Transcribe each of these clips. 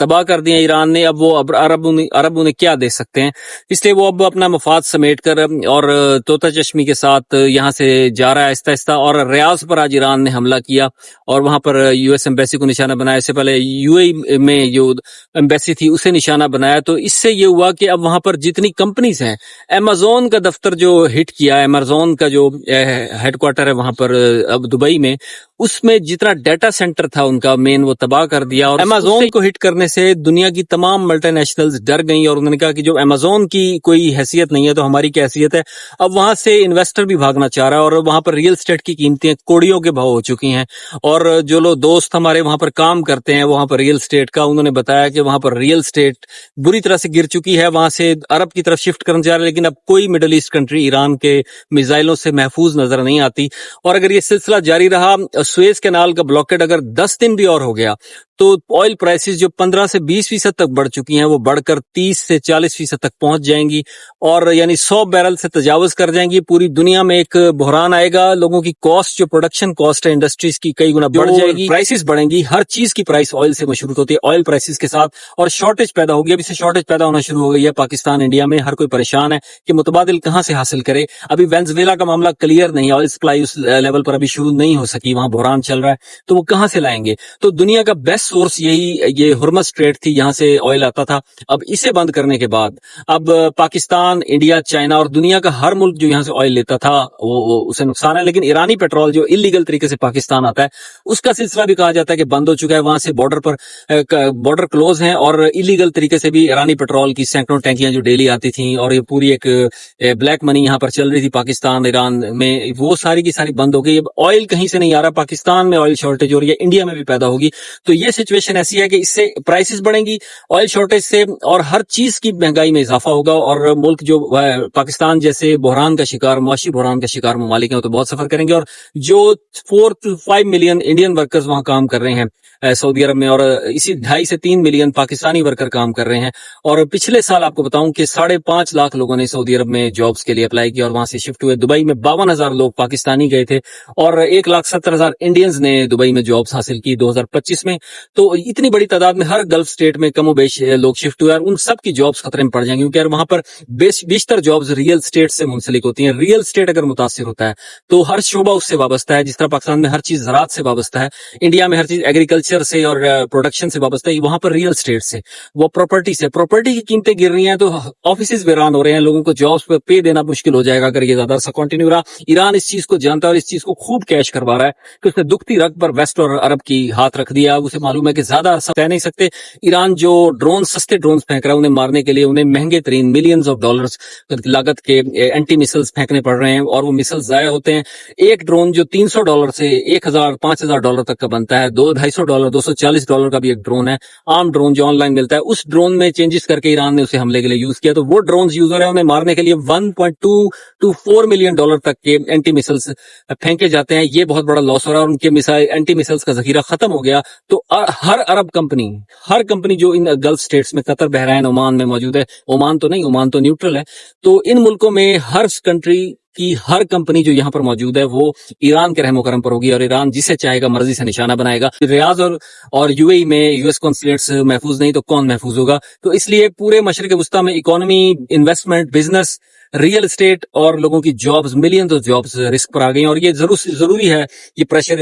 تباہ کر دیا ایران نے. اب وہ عرب انہیں کیا دے سکتے ہیں، اس لیے وہ اب اپنا مفاد سمیٹ کر اور طوطا چشمی کے ساتھ یہاں سے جا رہا ہے آہستہ آہستہ. اور ریاض پر آج ایران نے حملہ کیا اور وہاں پر یو ایس ایمبیسی کو نشانہ بنایا. اس سے پہلے یو اے میں جو ایمبیسی تھی اسے نشانہ بنایا. تو اس سے یہ ہوا کہ اب وہاں پر جتنی کمپنیز ہیں، ایمیزون کا دفتر جو ہٹ کیا، ایمیزون کا جو ہیڈ کوارٹر ہے وہاں پر اب دبئی میں، اس میں جتنا ڈیٹا سینٹر تھا ان کا مین، وہ تباہ کر دیا. اور ایمیزون کو ہٹ کرنے سے دنیا کی تمام ملٹی نیشنلز ڈر گئیں اور انہوں نے کہا کہ جو ایمیزون کی کوئی حیثیت نہیں ہے تو ہماری کیا حیثیت ہے. اب وہاں سے انویسٹر بھی بھاگنا چاہ رہا ہے اور وہاں پر ریل اسٹیٹ کی قیمتیں کوڑیوں کے بھاؤ ہو چکی ہیں. اور جو لوگ دوست ہمارے وہاں پر کام کرتے ہیں وہاں پر ریل اسٹیٹ کا، انہوں نے بتایا کہ وہاں پر ریل اسٹیٹ بری طرح سے گر چکی ہے. وہاں سے عرب کی طرف شفٹ کرنے جا رہے ہیں، لیکن اب کوئی مڈل ایسٹ کنٹری ایران کے میزائلوں سے محفوظ نظر نہیں آتی. اور اگر یہ سلسلہ جاری رہا، سویز کینال کا بلاکڈ اگر 10 دن بھی اور ہو گیا تو آئل پرائسز جو 15 سے 20% تک بڑھ چکی ہیں وہ بڑھ کر 30 سے 40% تک پہنچ جائیں گی، اور یعنی 100 بیرل سے تجاوز کر جائیں گی. پوری دنیا میں ایک بحران آئے گا. لوگوں کی کاسٹ، جو پروڈکشن کاسٹ ہے انڈسٹریز کی، کئی گنا بڑھ جائے گی. پرائسز بڑھیں گی، ہر چیز کی پرائس آئل سے مشروط ہوتی ہے، آئل پرائسز کے ساتھ. اور شارٹیج پیدا ہوگی. اب اس سے شارٹیج پیدا ہونا شروع ہو گئی ہے پاکستان، انڈیا میں. ہر کوئی پریشان ہے کہ متبادل کہاں سے حاصل کرے. ابھی وینزویلا کا معاملہ کلیئر نہیں، آئل سپلائی اس لیول پر ابھی شروع نہیں ہو سکی، وہاں بحران چل رہا ہے، تو وہ کہاں سے لائیں گے. تو دنیا کا بیسٹ سورس یہ ہرمز اسٹریٹ تھی، یہاں سے آئل آتا تھا. اب اسے بند کرنے کے بعد اب پاکستان، انڈیا، چائنا اور دنیا کا ہر ملک جو یہاں سے آئل لیتا تھا وہ اسے نقصان ہے. لیکن ایرانی پیٹرول جو انلیگل طریقے سے پاکستان آتا ہے، اس کا سلسلہ بھی کہا جاتا ہے کہ بند ہو چکا ہے. وہاں سے بارڈر کلوز ہیں اور انلیگل طریقے سے بھی ایرانی پیٹرول کی سینکڑوں ٹینکیاں جو ڈیلی آتی تھیں اور یہ پوری ایک بلیک منی یہاں پر چل رہی تھی پاکستان ایران میں، وہ ساری کی ساری بند ہو گئی. اب آئل کہیں سے نہیں آ رہا، پاکستان میں آئل شارٹیج ہو رہی ہے، انڈیا میں بھی پیدا ہوگی. تو یہ سچویشن ایسی ہے کہ اس سے پرائسز بڑھیں گی آئل شارٹیج سے، اور ہر چیز کی مہنگائی میں اضافہ ہوگا. اور ملک جو پاکستان جیسے بحران کا شکار، معاشی بحران کا شکار ممالک ہیں، تو بہت سفر کریں گے. اور جو 4 to 5 ملین انڈین ورکرز وہاں کام کر رہے ہیں سعودی عرب میں، اور اسی 2.5 سے 3 ملین پاکستانی ورکر کام کر رہے ہیں. اور پچھلے سال آپ کو بتاؤں کہ 5.5 لاکھ لوگوں نے سعودی عرب میں جابز کے لیے اپلائی کیا اور وہاں سے شفٹ ہوئے. دبئی میں 52,000 لوگ پاکستانی گئے تھے اور 1,70,000 انڈینز نے دبئی میں جابز حاصل کی 2025 میں. تو اتنی بڑی تعداد میں ہر گلف اسٹیٹ میں کم و بیش لوگ شفٹ ہوئے، اور ان سب کی جابز خطرے میں پڑ جائیں گی، کیونکہ وہاں پر بیشتر جابز ریئل اسٹیٹ سے منسلک ہوتی ہیں. ریئل اسٹیٹ اگر متاثر ہوتا ہے تو ہر شعبہ اس سے وابستہ ہے. جس طرح پاکستان میں ہر چیز زراعت سے وابستہ ہے، انڈیا میں ہر چیز ایگریکلچر سے اور پروڈکشن سے وابستہ ہے، وہاں پر ریئل اسٹیٹ سے، وہ پراپرٹی سے. پراپرٹی کی قیمتیں گر رہی ہیں تو آفیسز ویران ہو رہے ہیں، لوگوں کو جابز پہ پے دینا مشکل ہو جائے گا اگر یہ زیادہ عرصہ کنٹینیو رہا. ایران اس چیز کو جانتا ہے اور اس چیز کو خوب کیش کروا رہا ہے کہ اس نے دکھتی رگ پر ویسٹ اور عرب کی ہاتھ رکھ دیا. اسے معلوم ہے کہ زیادہ عرصہ کہہ نہیں سکتے. ایران جو سستے ڈرونز پھینک رہا ہے، انہیں مارنے کے لیے انہیں مہنگے ترین ملینز آف ڈالرز لاگت کے اینٹی میسلز پھینکنے پڑ رہے ہیں، اور وہ میسلز ضائع ہوتے ہیں. ایک ڈرون جو $300 سے 1,000 $5,000 تک کا بنتا ہے، $250 $240 کا بھی ایک ڈرون ہے، عام ڈرون جو آن لائن ملتا ہے، اس ڈرون میں چینجز کر کے ایران نے اسے حملے کے لیے یوز کیا. تو وہ ڈرونز یوز ہو رہے ہیں، انہیں مارنے کے لیے $1.2 to $4 ملین تک کے اینٹی میسلز پھینکے جاتے ہیں. یہ بہت بڑا لاس ہو رہا ہے، اور ان کے اینٹی میسلز کا ذخیرہ ختم ہو گیا. تو ہر عرب کمپنی جو ان گلف اسٹیٹس میں، قطر، بحرین، عمان میں موجود ہے، عمان تو نہیں، عمان تو نیوٹرل ہے، تو ان ملکوں میں ہر کنٹری کی ہر کمپنی جو یہاں پر موجود ہے وہ ایران کے رحم و کرم پر ہوگی، اور ایران جسے چاہے گا مرضی سے نشانہ بنائے گا. ریاض اور یو اے ای میں US کونسولیٹس محفوظ نہیں تو کون محفوظ ہوگا. تو اس لیے پورے مشرق وسطیٰ میں economy, investment, business, real estate اور لوگوں کی jobs, millions of jobs risk پر آ گئی. اور یہ ضروری ہے یہ پریشر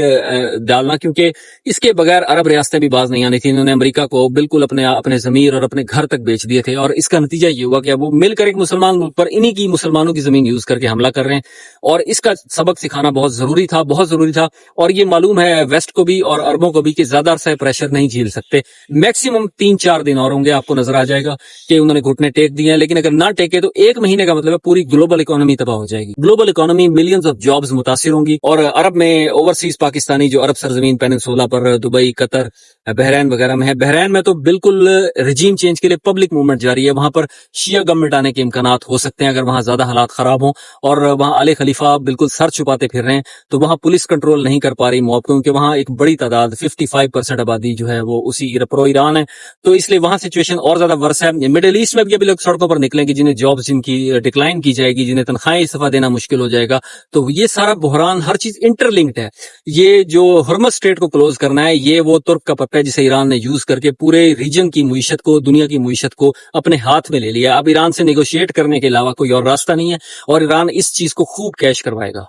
ڈالنا، کیونکہ اس کے بغیر عرب ریاستیں بھی باز نہیں آنی تھیں. انہوں نے امریکہ کو بالکل اپنے ضمیر اور اپنے گھر تک بیچ دیے تھے، اور اس کا نتیجہ یہ ہوا کہ اب وہ مل کر ایک مسلمان ملک پر انہی کی مسلمانوں کی زمین یوز کر کے حملہ کر رہے ہیں. اور اس کا سبق سکھانا بہت ضروری تھا. اور یہ معلوم ہے ویسٹ کو بھی اور عربوں کو بھی کہ زیادہ عرصہ پریشر نہیں جھیل سکتے. میکسیمم 3-4 دن اور ہوں گے، آپ کو نظر آ جائے گا کہ انہوں نے گھٹنے ٹیک دیے ہیں. لیکن اگر نہ ٹیکے تو 1 مہینے کا مطلب ہے پوری گلوبل اکانومی تباہ ہو جائے گی. Global economy, millions of jobs متاثر ہوں گی. اور عرب میں اوورسیز پاکستانی جو عرب سرزمین پیننسولا پر، دبئی، قطر، بحرین وغیرہ میں ہے، بحرین میں تو بالکل رجیم چینج کے لیے پبلک موومنٹ جاری ہے. وہاں پر شیعہ گورنمنٹ آنے کے امکانات ہو سکتے ہیں اگر وہاں زیادہ حالات خراب ہوں. اور وہاں آل خلیفہ بالکل سر چھپاتے پھر رہے ہیں، تو وہاں پولیس کنٹرول نہیں کر پا رہی موب کو، کیونکہ وہاں ایک بڑی تعداد 55% آبادی جو ہے وہ اسی پرو ایران ہے، تو اس لیے وہاں سچویشن اور زیادہ ورس ہے۔ مڈل ایسٹ میں بھی ابھی لوگ سڑکوں پر نکلیں گے، جنہیں جابز جن کی ڈکلائن کی جائے گی، جنہیں تنخواہیں استفادہ دینا مشکل ہو جائے گا، تو یہ سارا بحران ہر چیز انٹر لنکڈ ہے۔ یہ جو ہرمز اسٹریٹ کو کلوز کرنا ہے، یہ وہ ترک کا پتا ہے جسے ایران نے یوز کر کے پورے ریجن کی معیشت کو، دنیا کی معیشت کو اپنے ہاتھ میں لے لیا۔ اب ایران سے نیگوشیٹ کرنے کے علاوہ کوئی اور راستہ نہیں ہے، اور ایران اس چیز کو خوب کیش کروائے گا۔